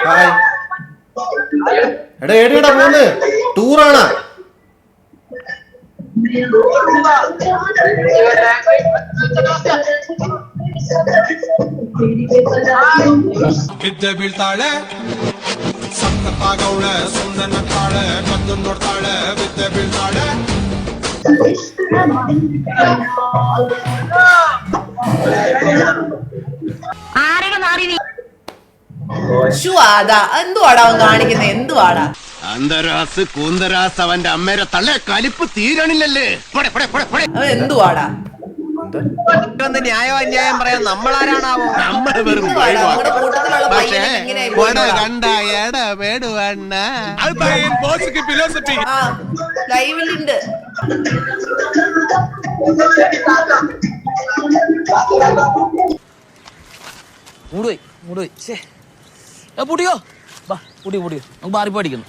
Hi. എടാ ഏടിയടാ പോന്ന്? ടൂറാണാ? ಬಿದ್ದೆ ಬೀಳ್ತಾಳೆ ಸಕ್ಕತ್ತಾಗವಳೆ ಸುಂದರ ನಗ್ತಾಳೆ ಕದ್ದು ನೋಡ್ತಾಳೆ ಬಿದ್ದೆ ಬೀಳ್ತಾಳೆ എന്തുവാടാ അവൻ കാണിക്കുന്നത്? എന്തുവാടാ അന്തരാസ് കൂന്തരാസ് അവന്റെ അമ്മേരെ തള്ളെ കലിപ്പ് തീരണില്ലല്ലേ? അവൻ എന്തുവാടാ? ന്യായം അന്യായം പറയാൻ നമ്മളാരാണാവോ? നമ്മള് വെറും നമ്മുടെ കൂട്ടത്തിലുള്ള പക്ഷേ പയ്യനെ എങ്ങനെയാ കണ്ട എടപെടുവണ്ണ ലൈവിലുണ്ട്. മൂടുപോയി മൂടുപോയി. പൂട്ടിയോ? വാ പൂട്ടിയോ പൂട്ടിയോ. നമുക്ക് മാറിപ്പോ അടിക്കുന്നു.